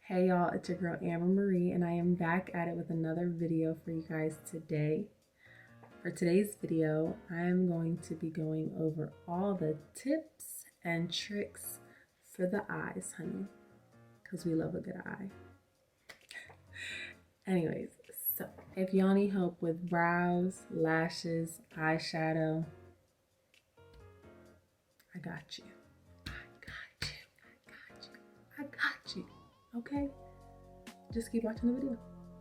Hey y'all, it's your girl Amber Marie and I am back at it with another video for you guys today. For today's video, I am going to be going over all the tips and tricks for the eyes, honey, because we love a good eye. Anyways, so if y'all need help with brows, lashes, eyeshadow, I got you. I got you. Okay? Just keep watching the video.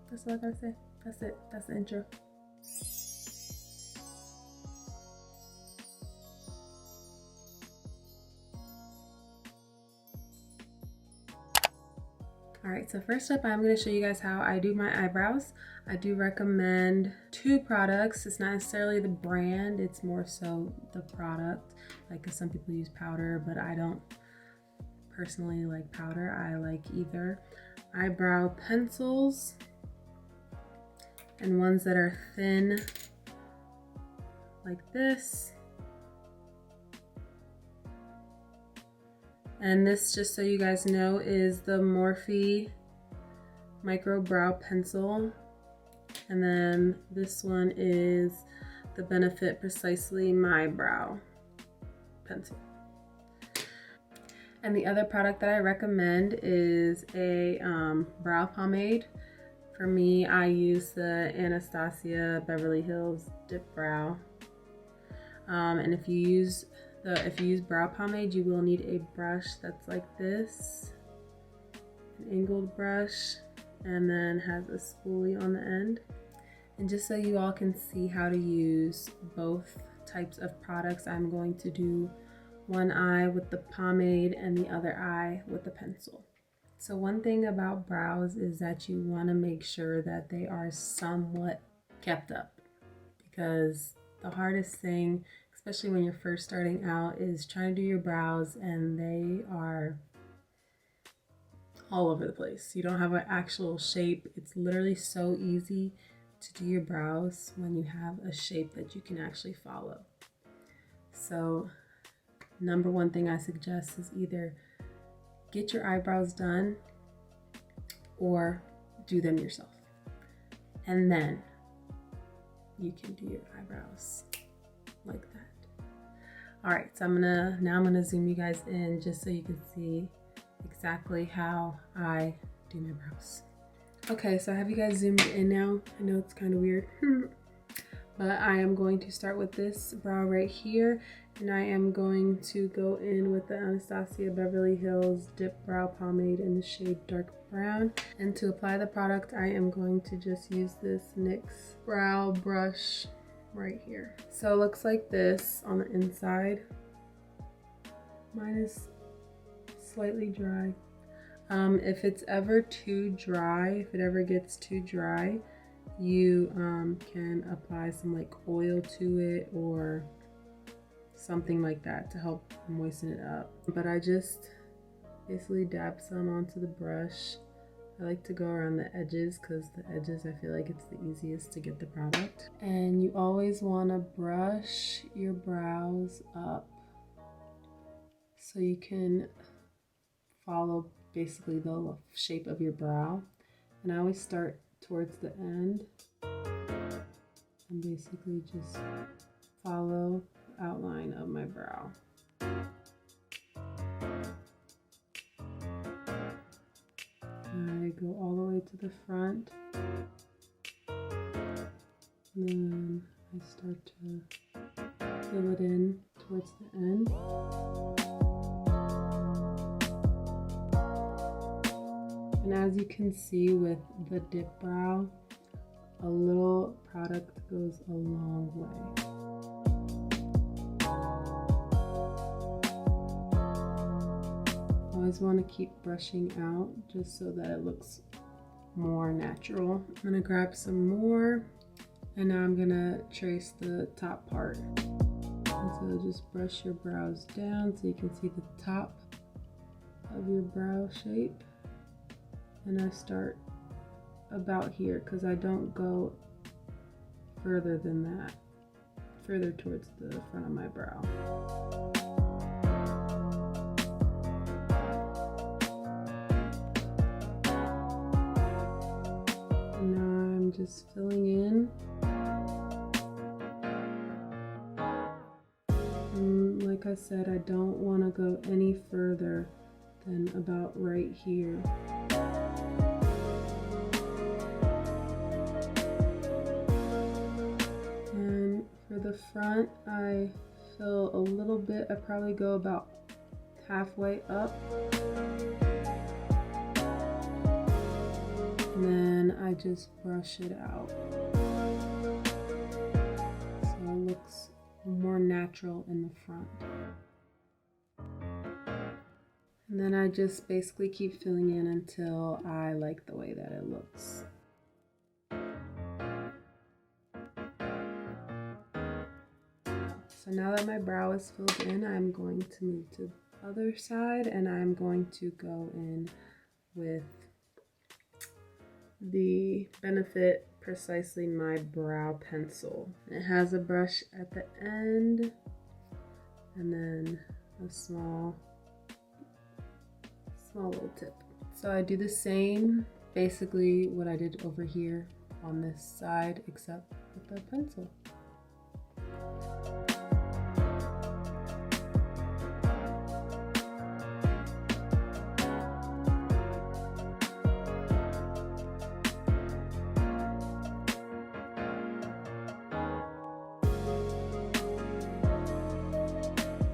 That's all I gotta say. That's it. That's the intro. Alright, so first up, I'm going to show you guys how I do my eyebrows. I do recommend two products. It's not necessarily the brand, it's more so the product. Like, 'cause some people use powder, but I don't personally like powder. I like either eyebrow pencils and ones that are thin like this. And this, just so you guys know, is the Morphe micro brow pencil. And then this one is the Benefit Precisely My Brow pencil. And the other product that I recommend is a brow pomade. For me, I use the Anastasia Beverly Hills Dipbrow. And if you use brow pomade, you will need a brush that's like this, an angled brush, and then has a spoolie on the end. And just so you all can see how to use both types of products, I'm going to do one eye with the pomade and the other eye with the pencil. So one thing about brows is that you want to make sure that they are somewhat kept up, because the hardest thing, especially when you're first starting out, is trying to do your brows and they are all over the place. You don't have an actual shape. It's literally so easy to do your brows when you have a shape that you can actually follow. So number one thing I suggest is either get your eyebrows done or do them yourself. And then you can do your eyebrows like that. All right, so I'm gonna zoom you guys in just so you can see exactly how I do my brows. Okay, so I have you guys zoomed in now. I know it's kind of weird, but I am going to start with this brow right here, and I am going to go in with the Anastasia Beverly Hills Dip Brow Pomade in the shade Dark Brown. And to apply the product, I am going to just use this NYX brow brush right here. So it looks like this on the inside. Mine is slightly dry. If it's ever too dry, if it ever gets too dry, you can apply some like oil to it or something like that to help moisten it up. But I just basically dab some onto the brush. I like to go around the edges because the edges, I feel like it's the easiest to get the product. And you always want to brush your brows up so you can follow basically the shape of your brow. And I always start towards the end and basically just follow the outline of my brow. I go all the way to the front, and then I start to fill it in towards the end. And as you can see with the dip brow, a little product goes a long way. Always want to keep brushing out just so that it looks more natural. I'm gonna grab some more, and now I'm gonna trace the top part. And so just brush your brows down so you can see the top of your brow shape. And I start about here because I don't go further than that, further towards the front of my brow. just filling in. And like I said, I don't want to go any further than about right here. And for the front, I fill a little bit. I probably go about halfway up. And then I just brush it out. So it looks more natural in the front. And then I just basically keep filling in until I like the way that it looks. So now that my brow is filled in, I'm going to move to the other side, and I'm going to go in with the Benefit Precisely My Brow Pencil. It has a brush at the end, and then a small little tip. So I do the same, basically what I did over here on this side, except with the pencil.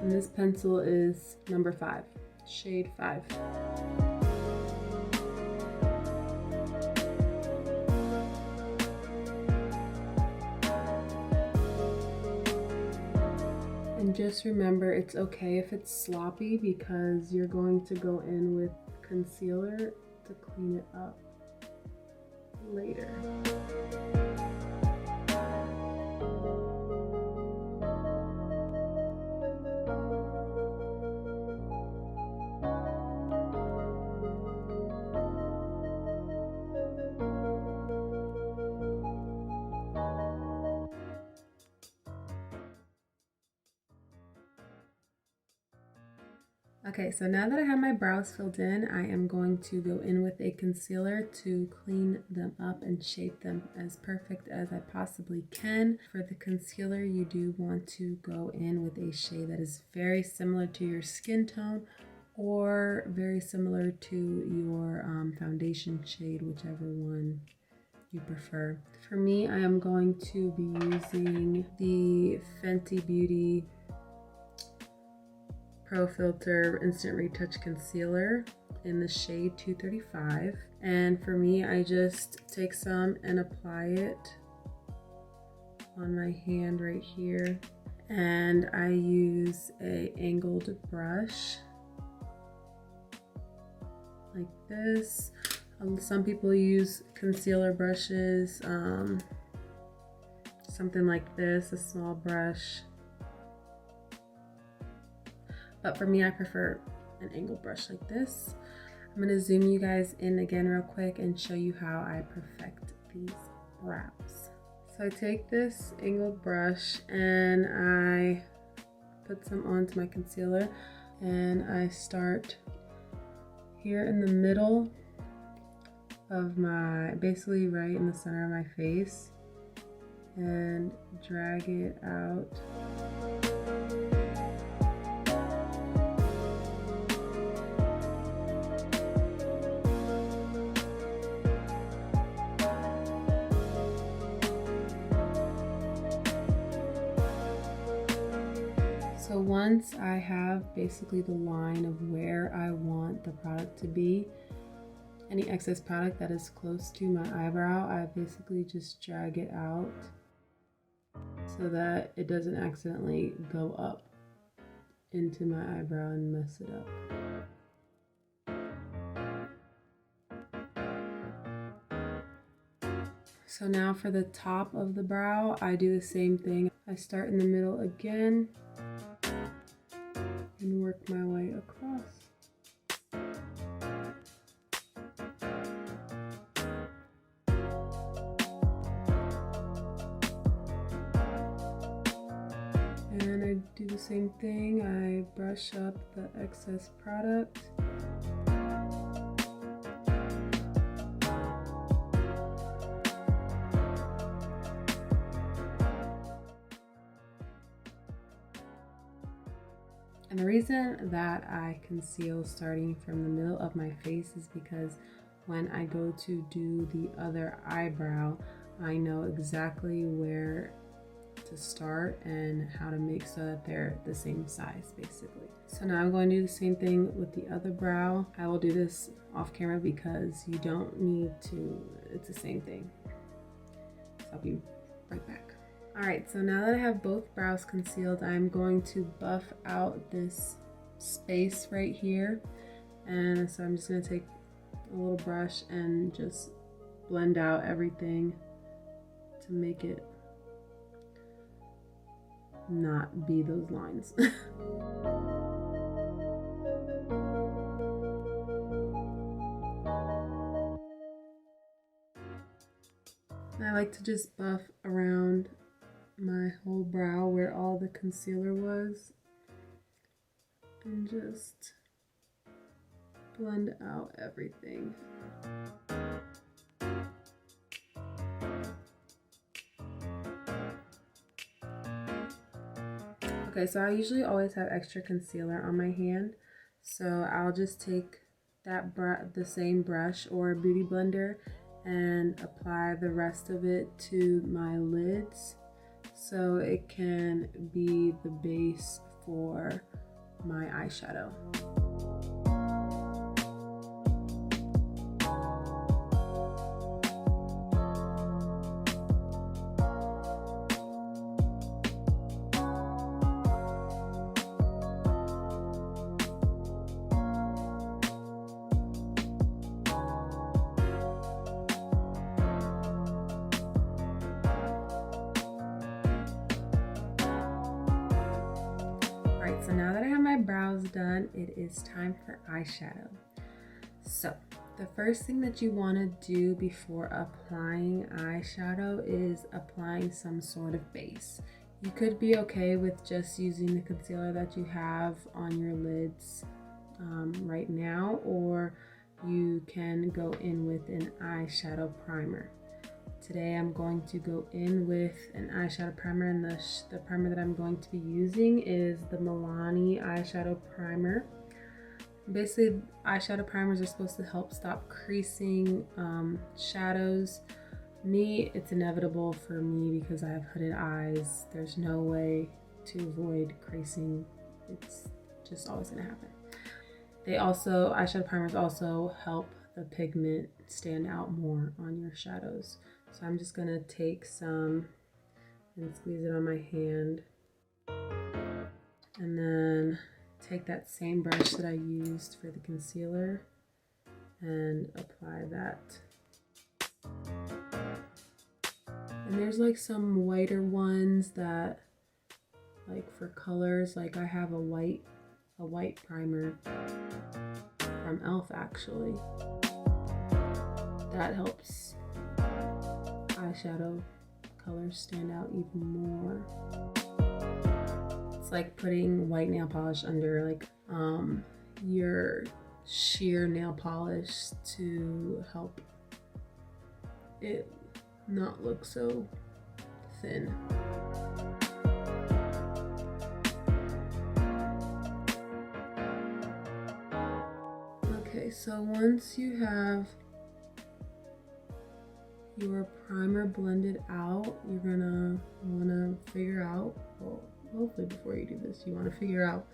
And this pencil is number 5, shade 5. And just remember, it's okay if it's sloppy because you're going to go in with concealer to clean it up later. Okay, so now that I have my brows filled in, I am going to go in with a concealer to clean them up and shape them as perfect as I possibly can. For the concealer, you do want to go in with a shade that is very similar to your skin tone or very similar to your foundation shade, whichever one you prefer. For me, I am going to be using the Fenty Beauty Pro Filt'r Instant Retouch Concealer in the shade 235. And for me, I just take some and apply it on my hand right here. And I use a angled brush like this. Some people use concealer brushes, something like this, a small brush. But for me, I prefer an angled brush like this. I'm gonna zoom you guys in again real quick and show you how I perfect these brows. So I take this angled brush and I put some onto my concealer, and I start here in the middle of my, basically right in the center of my face, and drag it out. So once I have basically the line of where I want the product to be, any excess product that is close to my eyebrow, I basically just drag it out so that it doesn't accidentally go up into my eyebrow and mess it up. So now for the top of the brow, I do the same thing. I start in the middle again and work my way across. And I do the same thing. I brush up the excess product. And the reason that I conceal starting from the middle of my face is because when I go to do the other eyebrow, I know exactly where to start and how to make so that they're the same size basically. So now I'm going to do the same thing with the other brow. I will do this off camera because you don't need to, it's the same thing. So I'll be right back. All right, so now that I have both brows concealed, I'm going to buff out this space right here. And so I'm just gonna take a little brush and just blend out everything to make it not be those lines. I like to just buff around my whole brow where all the concealer was and just blend out everything. Okay, so I usually always have extra concealer on my hand, so I'll just take that the same brush or beauty blender and apply the rest of it to my lids so it can be the base for my eyeshadow. So now that I have my brows done, it is time for eyeshadow. So the first thing that you want to do before applying eyeshadow is applying some sort of base. You could be okay with just using the concealer that you have on your lids right now, or you can go in with an eyeshadow primer. Today I'm going to go in with an eyeshadow primer, and the primer that I'm going to be using is the Milani eyeshadow primer. Basically, eyeshadow primers are supposed to help stop creasing shadows. Me, it's inevitable for me because I have hooded eyes. There's no way to avoid creasing. It's just always gonna happen. Eyeshadow primers also help the pigment stand out more on your shadows. So I'm just gonna take some and squeeze it on my hand, and then take that same brush that I used for the concealer and apply that. And there's like some whiter ones that, like for colors, like I have a white primer from e.l.f. actually. That helps eyeshadow colors stand out even more. It's like putting white nail polish under like your sheer nail polish to help it not look so thin. Okay, so once you have your primer blended out, you're gonna wanna figure out, well, hopefully before you do this, you wanna figure out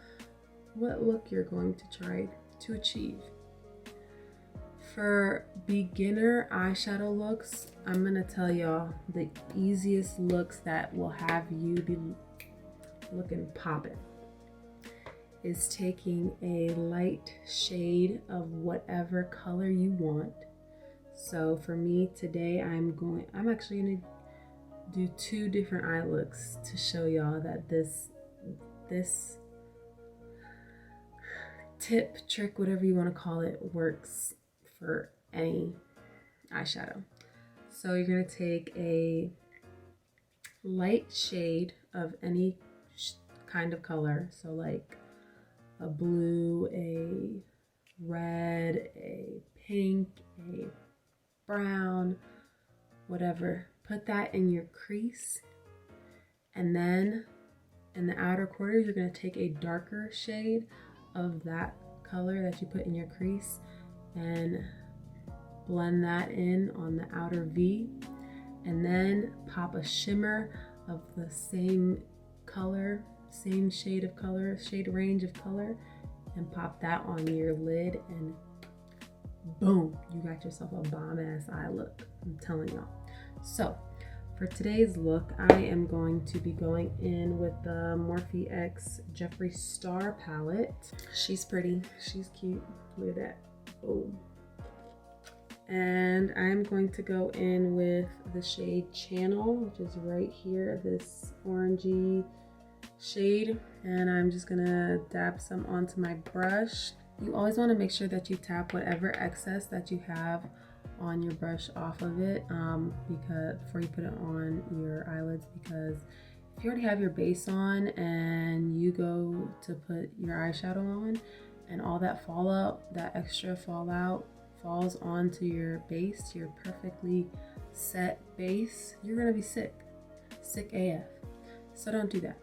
what look you're going to try to achieve. For beginner eyeshadow looks, I'm gonna tell y'all the easiest looks that will have you be looking poppin' is taking a light shade of whatever color you want. So for me today, I'm actually gonna do two different eye looks to show y'all that this tip, trick, whatever you want to call it, works for any eyeshadow. So you're gonna take a light shade of any kind of color, so like a blue, a red, a pink, a brown, whatever. Put that in your crease, and then in the outer corners, you're going to take a darker shade of that color that you put in your crease and blend that in on the outer V, and then pop a shimmer of the same color, same shade of color, shade range of color, and pop that on your lid, and boom, you got yourself a bomb ass eye look. I'm telling y'all. So for today's look, I am going to be going in with the Morphe X Jeffree Star palette. She's pretty, she's cute. Look at that. Boom. And I'm going to go in with the shade Channel, which is right here, this orangey shade. And I'm just gonna dab some onto my brush. You always want to make sure that you tap whatever excess that you have on your brush off of it because before you put it on your eyelids, because if you already have your base on and you go to put your eyeshadow on and all that fallout, that extra fallout falls onto your base, your perfectly set base, you're gonna be sick AF. So don't do that.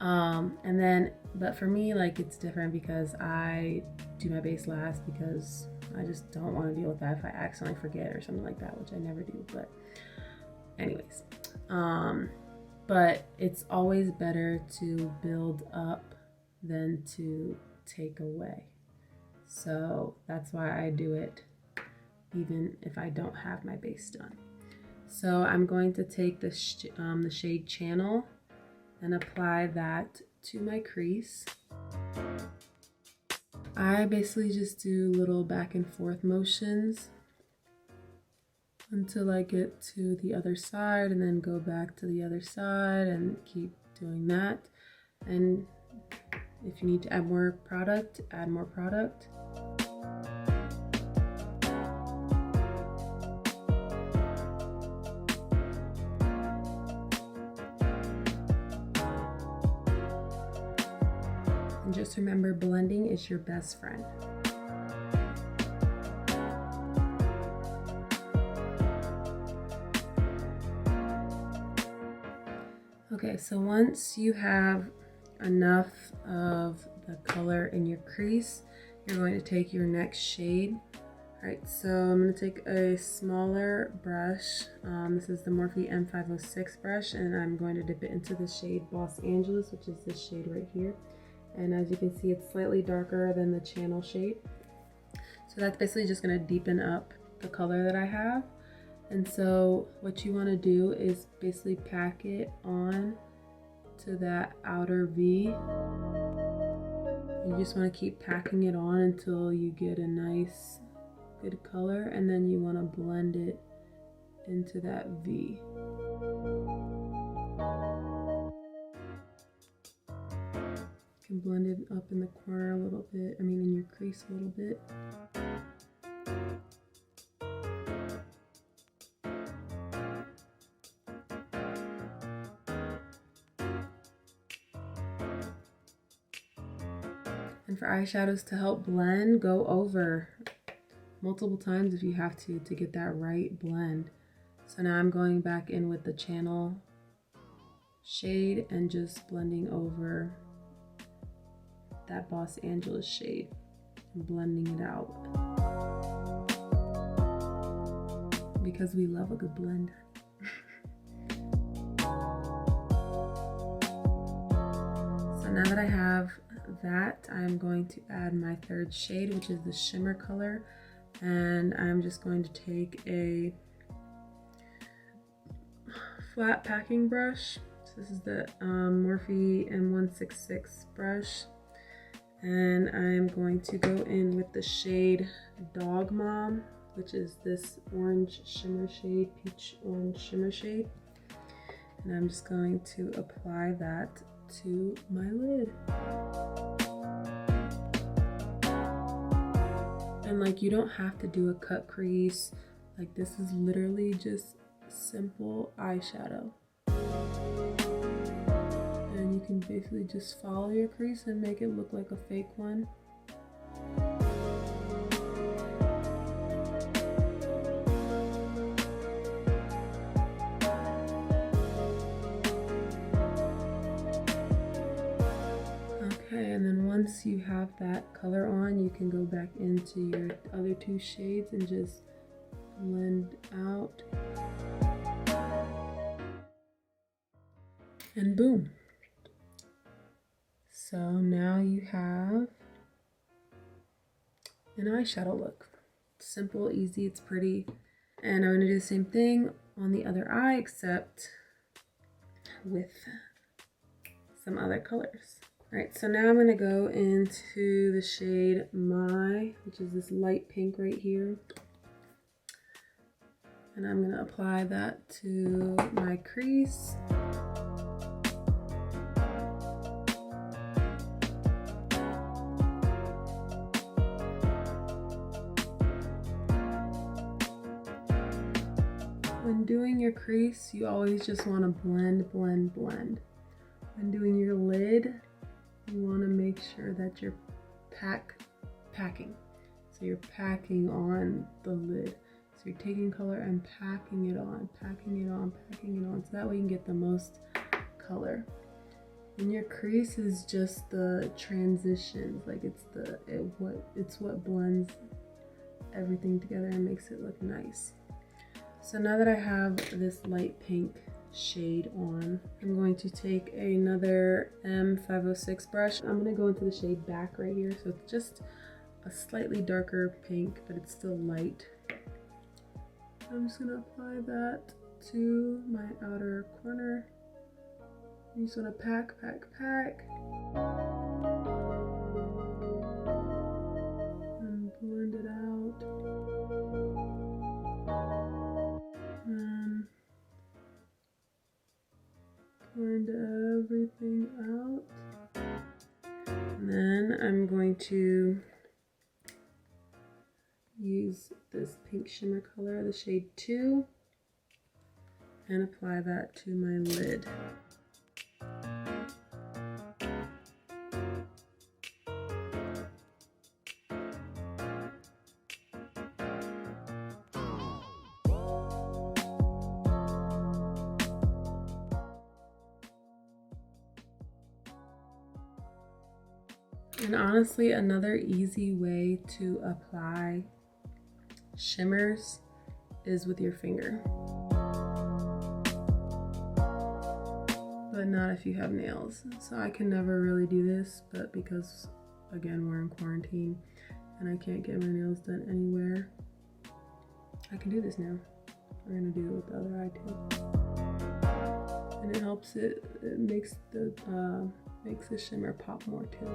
And then, but for me, like, it's different because I do my base last because I just don't want to deal with that if I accidentally forget or something like that, which I never do. But anyways, but it's always better to build up than to take away. So that's why I do it even if I don't have my base done. So I'm going to take the shade Channel and apply that to my crease. I basically just do little back and forth motions until I get to the other side, and then go back to the other side and keep doing that. And if you need to add more product, add more product. And just remember, blending is your best friend. Okay, so once you have enough of the color in your crease, you're going to take your next shade. All right, so I'm going to take a smaller brush. This is the Morphe M506 brush, and I'm going to dip it into the shade Los Angeles, which is this shade right here. And as you can see, it's slightly darker than the Channel shade. So that's basically just going to deepen up the color that I have. And so what you want to do is basically pack it on to that outer V. You just want to keep packing it on until you get a nice good color, and then you want to blend it into that V. You can blend it up in the corner a little bit, I mean in your crease a little bit. And for eyeshadows to help blend, go over multiple times if you have to get that right blend. So now I'm going back in with the Channel shade and just blending over that Los Angeles shade and blending it out. Because we love a good blend. So now that I have that, I'm going to add my third shade, which is the shimmer color, and I'm just going to take a flat packing brush. So this is the Morphe M166 brush, and I'm going to go in with the shade Dog Mom, which is this orange shimmer shade, peach orange shimmer shade, and I'm just going to apply that to my lid. And like, you don't have to do a cut crease. Like, this is literally just simple eyeshadow. And you can basically just follow your crease and make it look like a fake one. once you have that color on, you can go back into your other two shades and just blend out. And boom. So now you have an eyeshadow look. Simple, easy, it's pretty. And I'm gonna do the same thing on the other eye, except with some other colors. All right, so now I'm gonna go into the shade My, which is this light pink right here. And I'm gonna apply that to my crease. When doing your crease, you always just want to blend, blend, blend. When doing your lid, you want to make sure that you're packing. So you're packing on the lid. So you're taking color and packing it on, packing it on, packing it on. So that way you can get the most color. And your crease is just the transitions. Like it's what blends everything together and makes it look nice. So now that I have this light pink shade on, I'm going to take another M506 brush. I'm going to go into the shade Back right here. So it's just a slightly darker pink, but it's still light. I'm just going to apply that to my outer corner. I'm just going to pack, pack, pack. And blend it out. And blend everything out. And then I'm going to use this pink shimmer color, the shade 2, and apply that to my lid. And honestly, another easy way to apply shimmers is with your finger. But not if you have nails. So I can never really do this, but because again, we're in quarantine and I can't get my nails done anywhere, I can do this now. We're gonna do it with the other eye too. And it helps it makes the shimmer pop more too.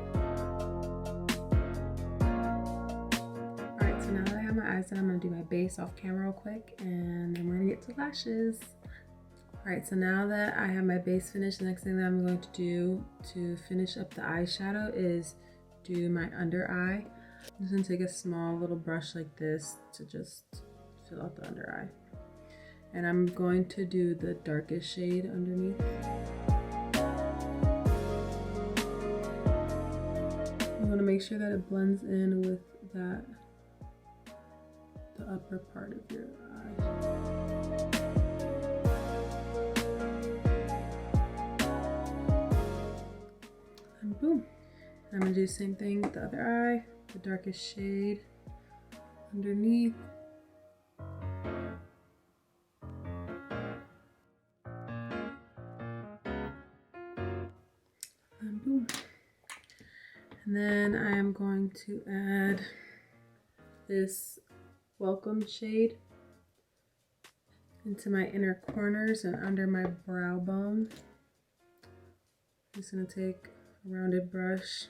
Alright, so now that I have my eyes done, I'm gonna do my base off camera real quick and then we're gonna get to lashes. Alright, so now that I have my base finished, the next thing that I'm going to do to finish up the eyeshadow is do my under eye. I'm just gonna take a small little brush like this to just fill out the under eye. And I'm going to do the darkest shade underneath. You want to make sure that it blends in with the upper part of your eye. And boom. I'm going to do the same thing with the other eye, the darkest shade underneath. And boom. And then I am going to add this Welcome shade into my inner corners and under my brow bone. I'm just going to take a rounded brush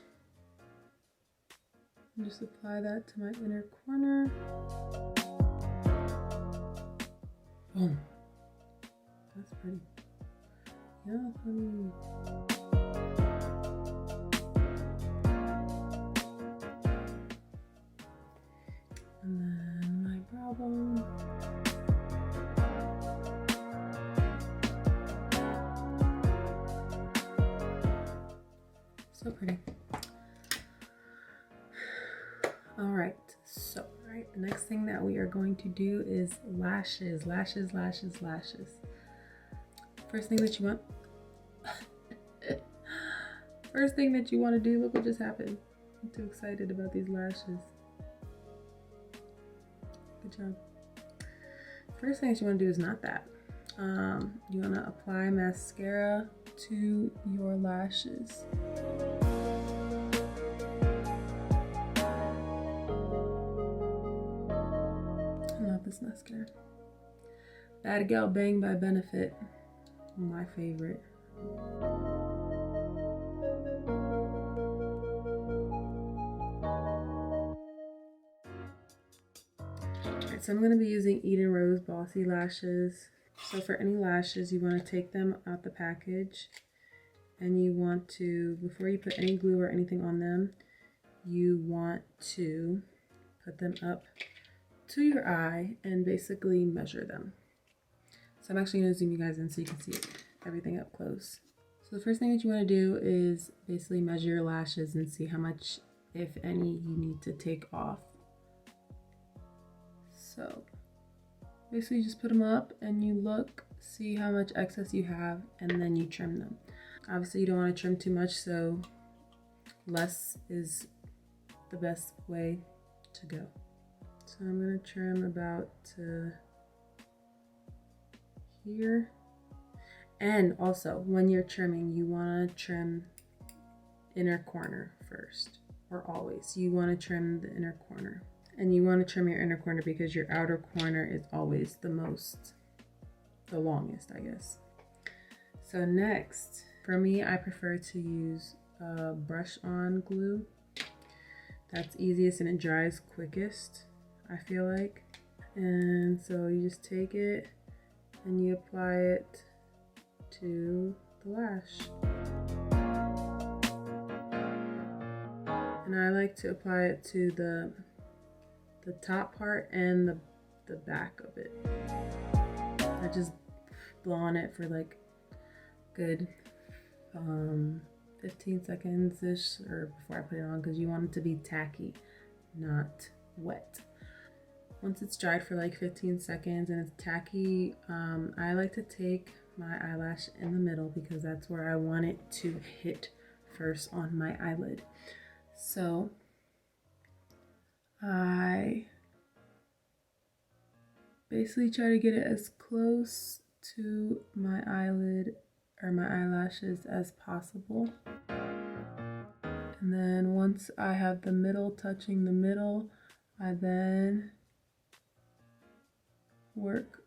and just apply that to my inner corner. Boom. That's pretty. Yeah, honey. And then my brow bone. So pretty. Alright, so the next thing that we are going to do is lashes. Lashes, lashes, lashes. First thing that you want to do, look what just happened. I'm too excited about these lashes. Good job. First thing that you want to do is not that. You want to apply mascara to your lashes. I love this mascara. Badgal Bang by Benefit, my favorite. Alright, so I'm going to be using Eden Rose Bossy lashes. So for any lashes, you want to take them out the package, and you want to, before you put any glue or anything on them, you want to put them up to your eye and basically measure them. So I'm actually going to zoom you guys in so you can see everything up close. So the first thing that you want to do is basically measure your lashes and see how much, if any, you need to take off. So basically just put them up and you look, see how much excess you have, and then you trim them. Obviously you don't want to trim too much, so less is the best way to go. So I'm going to trim about to here. And also when you're trimming, you want to trim inner corner first, or always. You want to trim the inner corner. And you want to trim your inner corner because your outer corner is always the longest, I guess. So next, for me, I prefer to use brush on glue. That's easiest and it dries quickest, I feel like. And so you just take it and you apply it to the lash. And I like to apply it to the top part and the back of it. I just blow on it for like good 15 seconds ish, or before I put it on, because you want it to be tacky, not wet. Once it's dried for like 15 seconds and it's tacky, I like to take my eyelash in the middle because that's where I want it to hit first on my eyelid. So I basically try to get it as close to my eyelid or my eyelashes as possible. And then once I have the middle touching the middle, I then work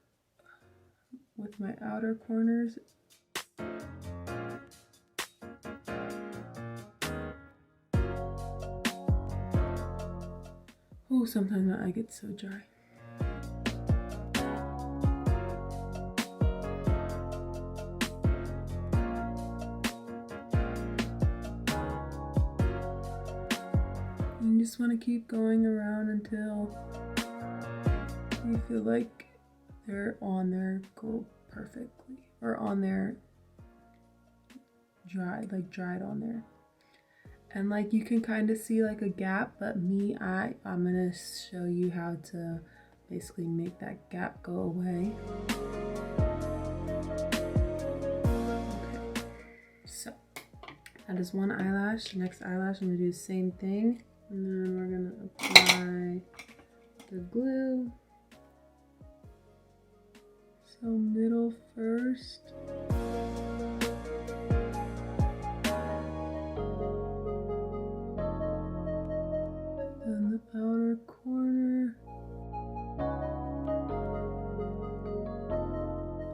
with my outer corners. Oh, sometimes my eye gets so dry. You just want to keep going around until you feel like they're on there go perfectly, or on there dried on there. And like you can kind of see like a gap, but I'm gonna show you how to basically make that gap go away. Okay, so that is one eyelash. Next eyelash, I'm gonna do the same thing. And then we're gonna apply the glue. So middle first. Then the outer corner.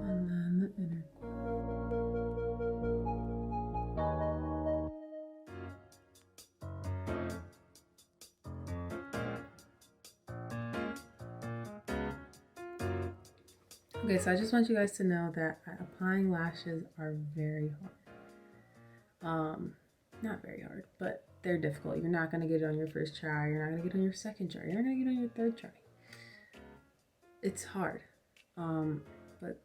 And then the inner corner. Okay, so I just want you guys to know that applying lashes are very hard. Not very hard, but they're difficult. You're not gonna get it on your first try. You're not gonna get it on your second try. You're not gonna get it on your third try. It's hard, but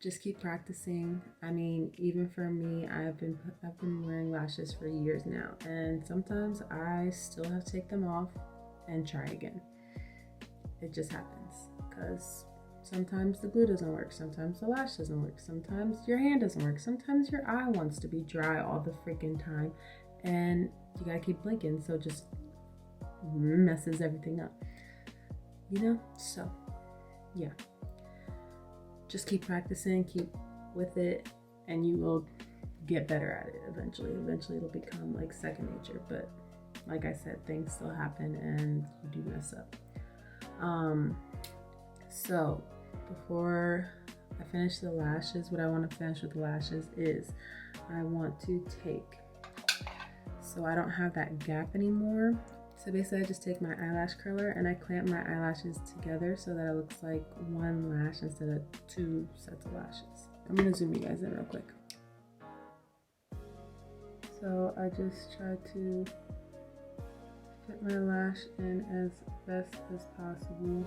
just keep practicing. I mean, even for me, I've been wearing lashes for years now, and sometimes I still have to take them off and try again. It just happens because sometimes the glue doesn't work, sometimes the lash doesn't work, sometimes your hand doesn't work, sometimes your eye wants to be dry all the freaking time and you gotta keep blinking. So just messes everything up, you know? So yeah, just keep practicing, keep with it, and you will get better at it eventually. Eventually it'll become like second nature, but like I said, things still happen and you do mess up. So before I finish the lashes, what I want to finish with the lashes is I want to take, so I don't have that gap anymore. So basically I just take my eyelash curler and I clamp my eyelashes together so that it looks like one lash instead of two sets of lashes. I'm gonna zoom you guys in real quick. So I just try to fit my lash in as best as possible.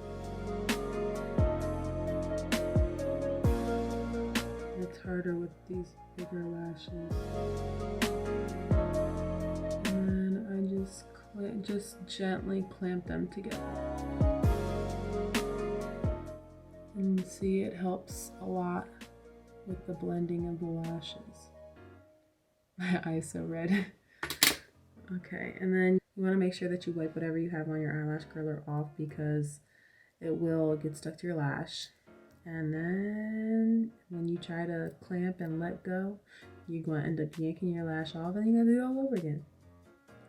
It's harder with these bigger lashes. And then I just gently clamp them together. And see, it helps a lot with the blending of the lashes. My eye is so red. Okay, and then you want to make sure that you wipe whatever you have on your eyelash curler off because it will get stuck to your lash. And then when you try to clamp and let go, you're going to end up yanking your lash off and you're going to do it all over again.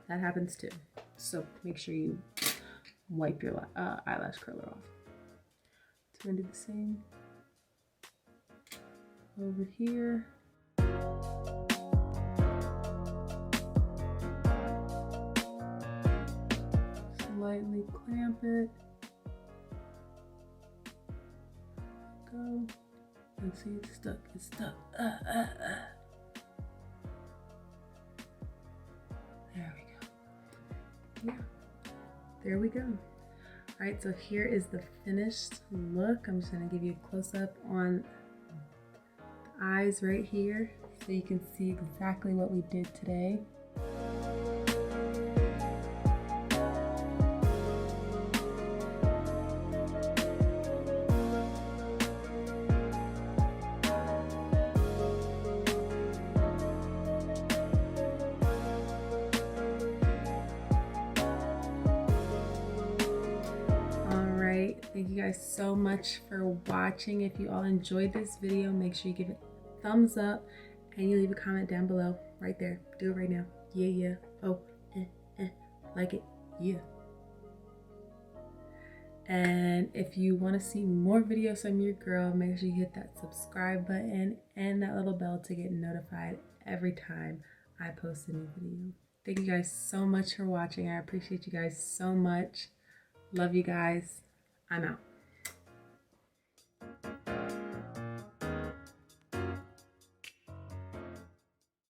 That happens too. So make sure you wipe your eyelash curler off. So I'm going to do the same over here. Lightly clamp it. Go. And see, it's stuck. It's stuck. There we go. Yeah. There we go. Alright, so here is the finished look. I'm just going to give you a close-up on the eyes right here so you can see exactly what we did today. Thank you guys so much for watching. If you all enjoyed this video, make sure you give it a thumbs up and you leave a comment down below right there. Do it right now. Yeah. Oh, like it. Yeah. And if you want to see more videos from your girl, make sure you hit that subscribe button and that little bell to get notified every time I post a new video. Thank you guys so much for watching. I appreciate you guys so much. Love you guys. I'm out.